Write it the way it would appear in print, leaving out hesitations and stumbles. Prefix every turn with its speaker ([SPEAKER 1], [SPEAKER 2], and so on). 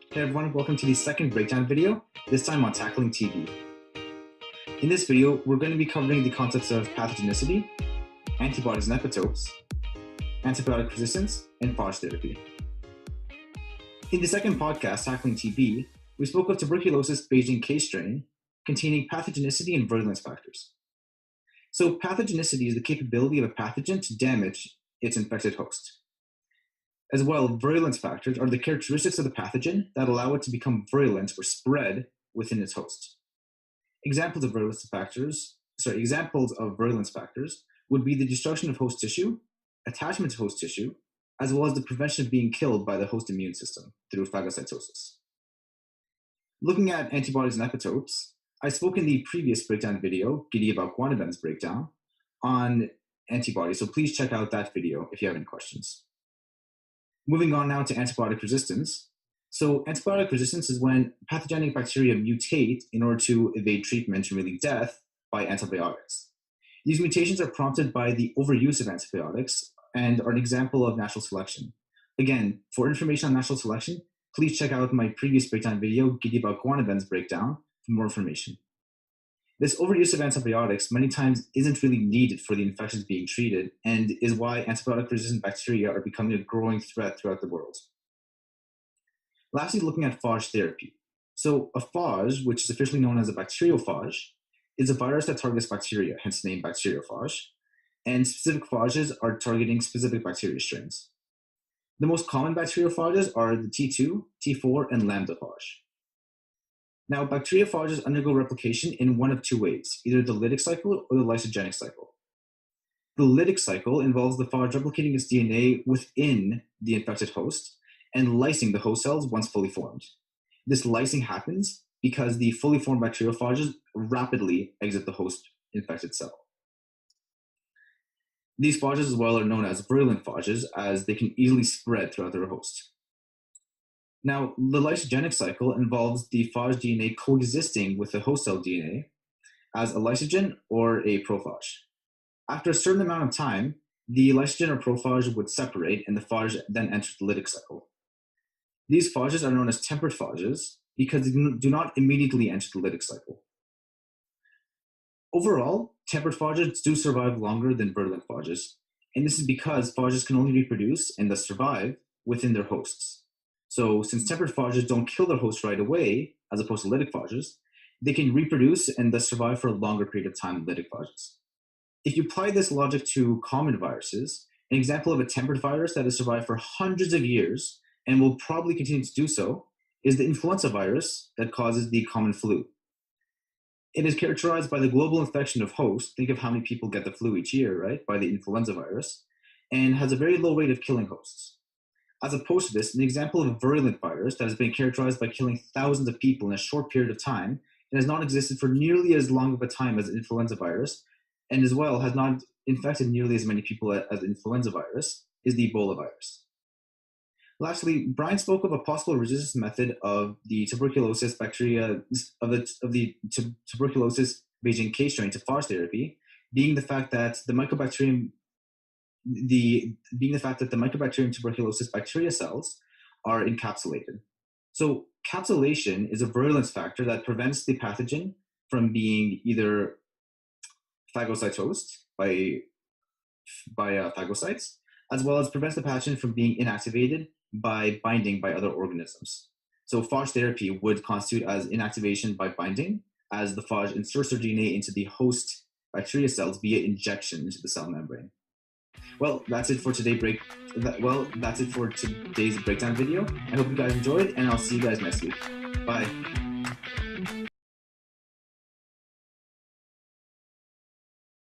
[SPEAKER 1] Hey everyone, welcome to the second breakdown video, this time on tackling TB. In this video, we're going to be covering the concepts of pathogenicity, antibodies and epitopes, antibiotic resistance, and Fajr therapy. In the second podcast, Tackling TB, we spoke of tuberculosis Beijing case strain containing pathogenicity and virulence factors. So pathogenicity is the capability of a pathogen to damage its infected host. As well, virulence factors are the characteristics of the pathogen that allow it to become virulent or spread within its host. Examples of virulence factors would be the destruction of host tissue, attachment to host tissue, as well as the prevention of being killed by the host immune system through phagocytosis. Looking at antibodies and epitopes, I spoke in the previous breakdown video, Guinea-Bissau breakdown, on antibodies, so please check out that video if you have any questions. Moving on now to antibiotic resistance. So antibiotic resistance is when pathogenic bacteria mutate in order to evade treatment and really death by antibiotics. These mutations are prompted by the overuse of antibiotics and are an example of natural selection. Again, for information on natural selection, please check out my previous breakdown video, Guinea-Bissau breakdown, for more information. This overuse of antibiotics many times isn't really needed for the infections being treated and is why antibiotic-resistant bacteria are becoming a growing threat throughout the world. Lastly, looking at phage therapy. So a phage, which is officially known as a bacteriophage, is a virus that targets bacteria, hence the name bacteriophage, and specific phages are targeting specific bacteria strains. The most common bacteriophages are the T2, T4, and lambda phage. Now, bacteriophages undergo replication in one of two ways, either the Lytic cycle or the Lysogenic cycle. The Lytic cycle involves the phage replicating its DNA within the infected host and lysing the host cells once fully formed. This lysing happens because the fully formed bacteriophages rapidly exit the host infected cell. These phages as well are known as virulent phages as they can easily spread throughout their host. Now, the lysogenic cycle involves the phage DNA coexisting with the host cell DNA as a lysogen or a prophage. After a certain amount of time, the lysogen or prophage would separate and the phage then enters the lytic cycle. These phages are known as tempered phages because they do not immediately enter the lytic cycle. Overall, tempered phages do survive longer than virulent phages, and this is because phages can only reproduce and thus survive within their hosts. So since tempered phages don't kill their host right away, as opposed to lytic phages, they can reproduce and thus survive for a longer period of time than lytic phages. If you apply this logic to common viruses, an example of a tempered virus that has survived for hundreds of years and will probably continue to do so is the influenza virus that causes the common flu. It is characterized by the global infection of hosts, think of how many people get the flu each year, right, by the influenza virus, and has a very low rate of killing hosts. As opposed to this, an example of a virulent virus that has been characterized by killing thousands of people in a short period of time and has not existed for nearly as long of a time as an influenza virus, and as well has not infected nearly as many people as the influenza virus, is the Ebola virus. Lastly, Brian spoke of a possible resistance method of the tuberculosis bacteria tuberculosis Beijing case strain to Fajr therapy, being the fact that the mycobacterium tuberculosis bacteria cells are encapsulated. So capsulation is a virulence factor that prevents the pathogen from being either phagocytosed by phagocytes, as well as prevents the pathogen from being inactivated by binding by other organisms. So phage therapy would constitute as inactivation by binding, as the phage inserts their DNA into the host bacteria cells via injection into the cell membrane. Well, that's it for today's breakdown video. I hope you guys enjoyed, and I'll see you guys next week. Bye.